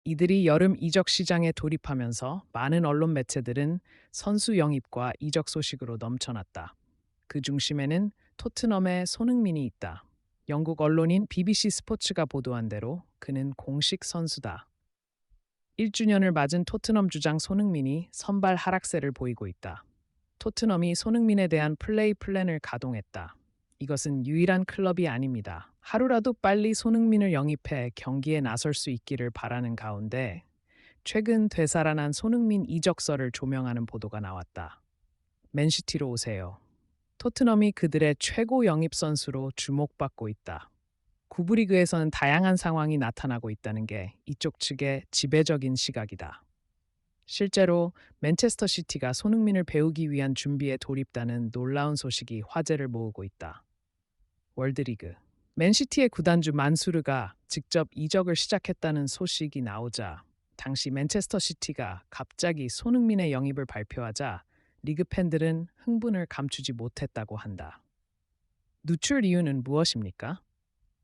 이들이 여름 이적 시장에 돌입하면서 많은 언론 매체들은 선수 영입과 이적 소식으로 넘쳐났다. 그 중심에는 토트넘의 손흥민이 있다. 영국 언론인 BBC 스포츠가 보도한 대로 그는 공식 선수다. 1주년을 맞은 토트넘 주장 손흥민이 선발 하락세를 보이고 있다. 토트넘이 손흥민에 대한 플레이 플랜을 가동했다. 이것은 유일한 클럽이 아닙니다. 하루라도 빨리 손흥민을 영입해 경기에 나설 수 있기를 바라는 가운데 최근 되살아난 손흥민 이적설을 조명하는 보도가 나왔다. 맨시티로 오세요. 토트넘이 그들의 최고 영입 선수로 주목받고 있다. 구부리그에서는 다양한 상황이 나타나고 있다는 게 이쪽 측의 지배적인 시각이다. 실제로 맨체스터 시티가 손흥민을 배우기 위한 준비에 돌입다는 놀라운 소식이 화제를 모으고 있다. 월드리그 맨시티의 구단주 만수르가 직접 이적을 시작했다는 소식이 나오자 당시 맨체스터 시티가 갑자기 손흥민의 영입을 발표하자 리그 팬들은 흥분을 감추지 못했다고 한다. 누출 이유는 무엇입니까?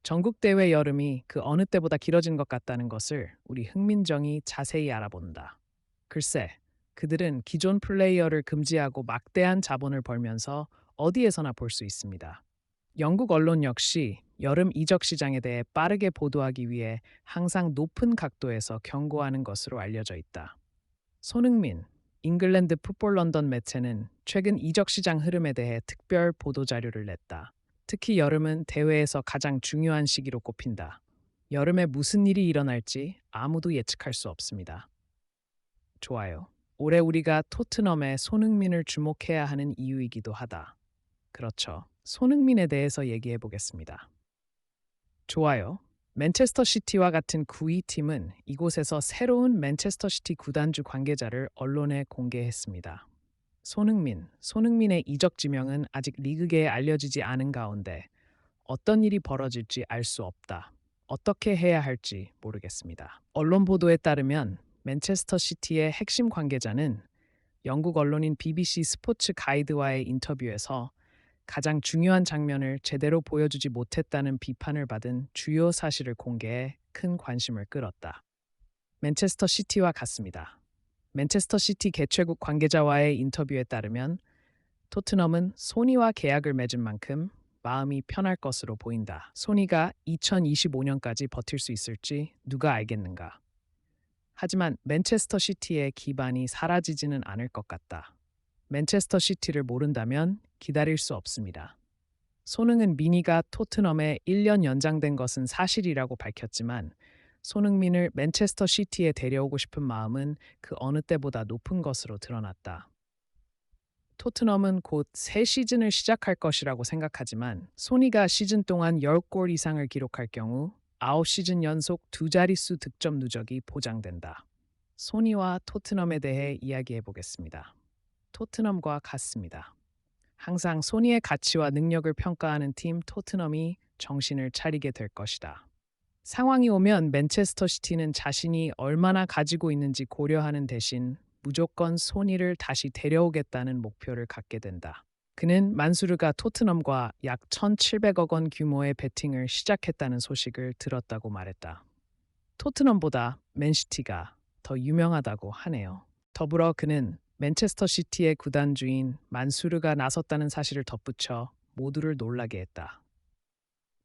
전국 대회 여름이 그 어느 때보다 길어진 것 같다는 것을 우리 흥민정이 자세히 알아본다. 글쎄, 그들은 기존 플레이어를 금지하고 막대한 자본을 벌면서 어디에서나 볼 수 있습니다. 영국 언론 역시 여름 이적 시장에 대해 빠르게 보도하기 위해 항상 높은 각도에서 경고하는 것으로 알려져 있다. 손흥민, 잉글랜드 풋볼 런던 매체는 최근 이적 시장 흐름에 대해 특별 보도 자료를 냈다. 특히 여름은 대회에서 가장 중요한 시기로 꼽힌다. 여름에 무슨 일이 일어날지 아무도 예측할 수 없습니다. 좋아요. 올해 우리가 토트넘의 손흥민을 주목해야 하는 이유이기도 하다. 그렇죠. 손흥민에 대해서 얘기해 보겠습니다. 좋아요. 맨체스터 시티와 같은 9위 팀은 이곳에서 새로운 맨체스터 시티 구단주 관계자를 언론에 공개했습니다. 손흥민의 이적 지명은 아직 리그계에 알려지지 않은 가운데 어떤 일이 벌어질지 알 수 없다. 어떻게 해야 할지 모르겠습니다. 언론 보도에 따르면 맨체스터 시티의 핵심 관계자는 영국 언론인 BBC 스포츠 가이드와의 인터뷰에서 가장 중요한 장면을 제대로 보여주지 못했다는 비판을 받은 주요 사실을 공개해 큰 관심을 끌었다. 맨체스터 시티와 같습니다. 맨체스터 시티 개최국 관계자와의 인터뷰에 따르면 토트넘은 소니와 계약을 맺은 만큼 마음이 편할 것으로 보인다. 소니가 2025년까지 버틸 수 있을지 누가 알겠는가. 하지만 맨체스터 시티의 기반이 사라지지는 않을 것 같다. 맨체스터 시티를 모른다면 기다릴 수 없습니다. 손흥민 미니가 토트넘에 1년 연장된 것은 사실이라고 밝혔지만 손흥민을 맨체스터 시티에 데려오고 싶은 마음은 그 어느 때보다 높은 것으로 드러났다. 토트넘은 곧 새 시즌을 시작할 것이라고 생각하지만 소니가 시즌 동안 10골 이상을 기록할 경우 9시즌 연속 두 자릿수 득점 누적이 보장된다. 소니와 토트넘에 대해 이야기해 보겠습니다. 토트넘과 같습니다. 항상 소니의 가치와 능력을 평가하는 팀 토트넘이 정신을 차리게 될 것이다. 상황이 오면 맨체스터 시티는 자신이 얼마나 가지고 있는지 고려하는 대신 무조건 소니를 다시 데려오겠다는 목표를 갖게 된다. 그는 만수르가 토트넘과 약 1,700억 원 규모의 베팅을 시작했다는 소식을 들었다고 말했다. 토트넘보다 맨시티가 더 유명하다고 하네요. 더불어 그는 맨체스터 시티의 구단주인 만수르가 나섰다는 사실을 덧붙여 모두를 놀라게 했다.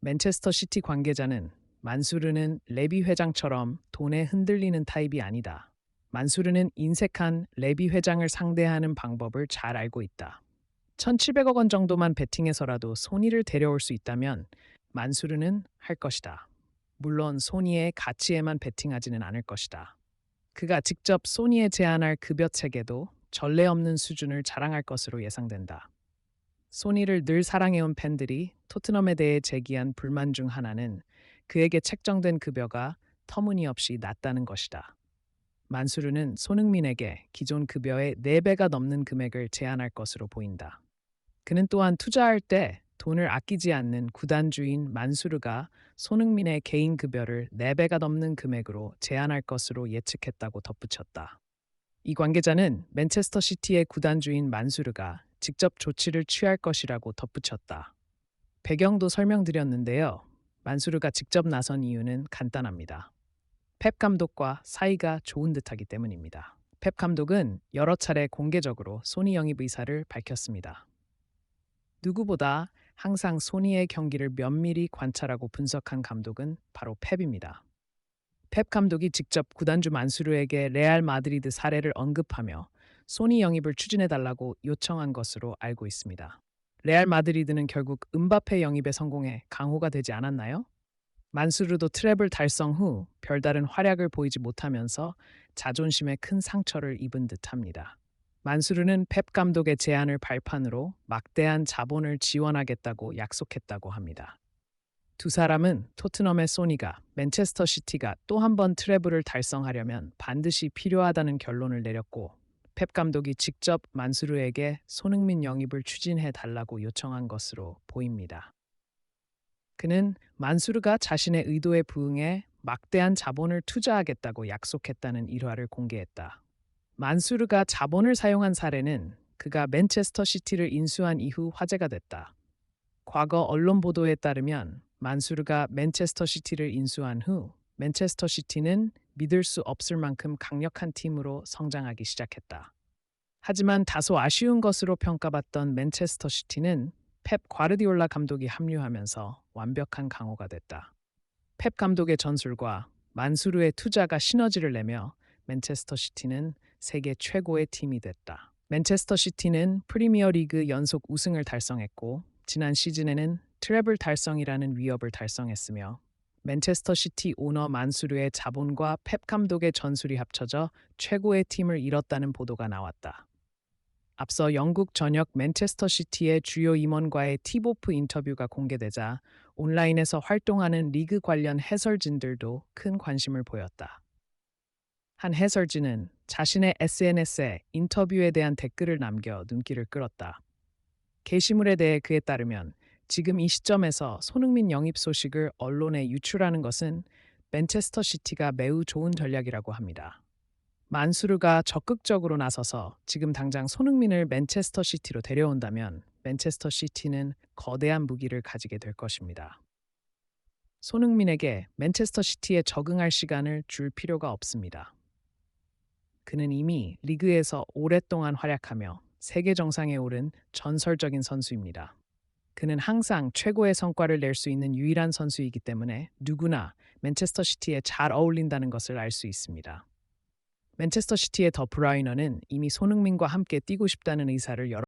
맨체스터 시티 관계자는 만수르는 레비 회장처럼 돈에 흔들리는 타입이 아니다. 만수르는 인색한 레비 회장을 상대하는 방법을 잘 알고 있다. 1,700억 원 정도만 베팅해서라도 소니를 데려올 수 있다면 만수르는 할 것이다. 물론 소니의 가치에만 베팅하지는 않을 것이다. 그가 직접 소니에 제안할 급여 체계도 전례 없는 수준을 자랑할 것으로 예상된다. 소니를 늘 사랑해온 팬들이 토트넘에 대해 제기한 불만 중 하나는 그에게 책정된 급여가 터무니없이 낮다는 것이다. 만수르는 손흥민에게 기존 급여의 4배가 넘는 금액을 제안할 것으로 보인다. 그는 또한 투자할 때 돈을 아끼지 않는 구단주인 만수르가 손흥민의 개인 급여를 4배가 넘는 금액으로 제한할 것으로 예측했다고 덧붙였다. 이 관계자는 맨체스터 시티의 구단주인 만수르가 직접 조치를 취할 것이라고 덧붙였다. 배경도 설명드렸는데요. 만수르가 직접 나선 이유는 간단합니다. 펩 감독과 사이가 좋은 듯하기 때문입니다. 펩 감독은 여러 차례 공개적으로 소니 영입 의사를 밝혔습니다. 누구보다 항상 소니의 경기를 면밀히 관찰하고 분석한 감독은 바로 펩입니다. 펩 감독이 직접 구단주 만수르에게 레알 마드리드 사례를 언급하며 소니 영입을 추진해달라고 요청한 것으로 알고 있습니다. 레알 마드리드는 결국 음바페 영입에 성공해 강호가 되지 않았나요? 만수르도 트래블 달성 후 별다른 활약을 보이지 못하면서 자존심에 큰 상처를 입은 듯합니다. 만수르는 펩 감독의 제안을 발판으로 막대한 자본을 지원하겠다고 약속했다고 합니다. 두 사람은 토트넘의 소니가 맨체스터 시티가 또 한 번 트래블을 달성하려면 반드시 필요하다는 결론을 내렸고 펩 감독이 직접 만수르에게 손흥민 영입을 추진해 달라고 요청한 것으로 보입니다. 그는 만수르가 자신의 의도에 부응해 막대한 자본을 투자하겠다고 약속했다는 일화를 공개했다. 만수르가 자본을 사용한 사례는 그가 맨체스터 시티를 인수한 이후 화제가 됐다. 과거 언론 보도에 따르면 만수르가 맨체스터 시티를 인수한 후 맨체스터 시티는 믿을 수 없을 만큼 강력한 팀으로 성장하기 시작했다. 하지만 다소 아쉬운 것으로 평가받던 맨체스터 시티는 펩 과르디올라 감독이 합류하면서 완벽한 강호가 됐다. 펩 감독의 전술과 만수르의 투자가 시너지를 내며 맨체스터 시티는 세계 최고의 팀이 됐다. 맨체스터 시티는 프리미어리그 연속 우승을 달성했고 지난 시즌에는 트래블 달성이라는 위협을 달성했으며 맨체스터 시티 오너 만수르의 자본과 펩 감독의 전술이 합쳐져 최고의 팀을 이뤘다는 보도가 나왔다. 앞서 영국 전역 맨체스터 시티의 주요 임원과의 팁오프 인터뷰가 공개되자 온라인에서 활동하는 리그 관련 해설진들도 큰 관심을 보였다. 한 해설진은 자신의 SNS에 인터뷰에 대한 댓글을 남겨 눈길을 끌었다. 게시물에 대해 그에 따르면 지금 이 시점에서 손흥민 영입 소식을 언론에 유출하는 것은 맨체스터 시티가 매우 좋은 전략이라고 합니다. 만수르가 적극적으로 나서서 지금 당장 손흥민을 맨체스터 시티로 데려온다면 맨체스터 시티는 거대한 무기를 가지게 될 것입니다. 손흥민에게 맨체스터 시티에 적응할 시간을 줄 필요가 없습니다. 그는 이미 리그에서 오랫동안 활약하며 세계 정상에 오른 전설적인 선수입니다. 그는 항상 최고의 성과를 낼 수 있는 유일한 선수이기 때문에 누구나 맨체스터 시티에 잘 어울린다는 것을 알 수 있습니다. 맨체스터 시티의 더 브라이너는 이미 손흥민과 함께 뛰고 싶다는 의사를 여러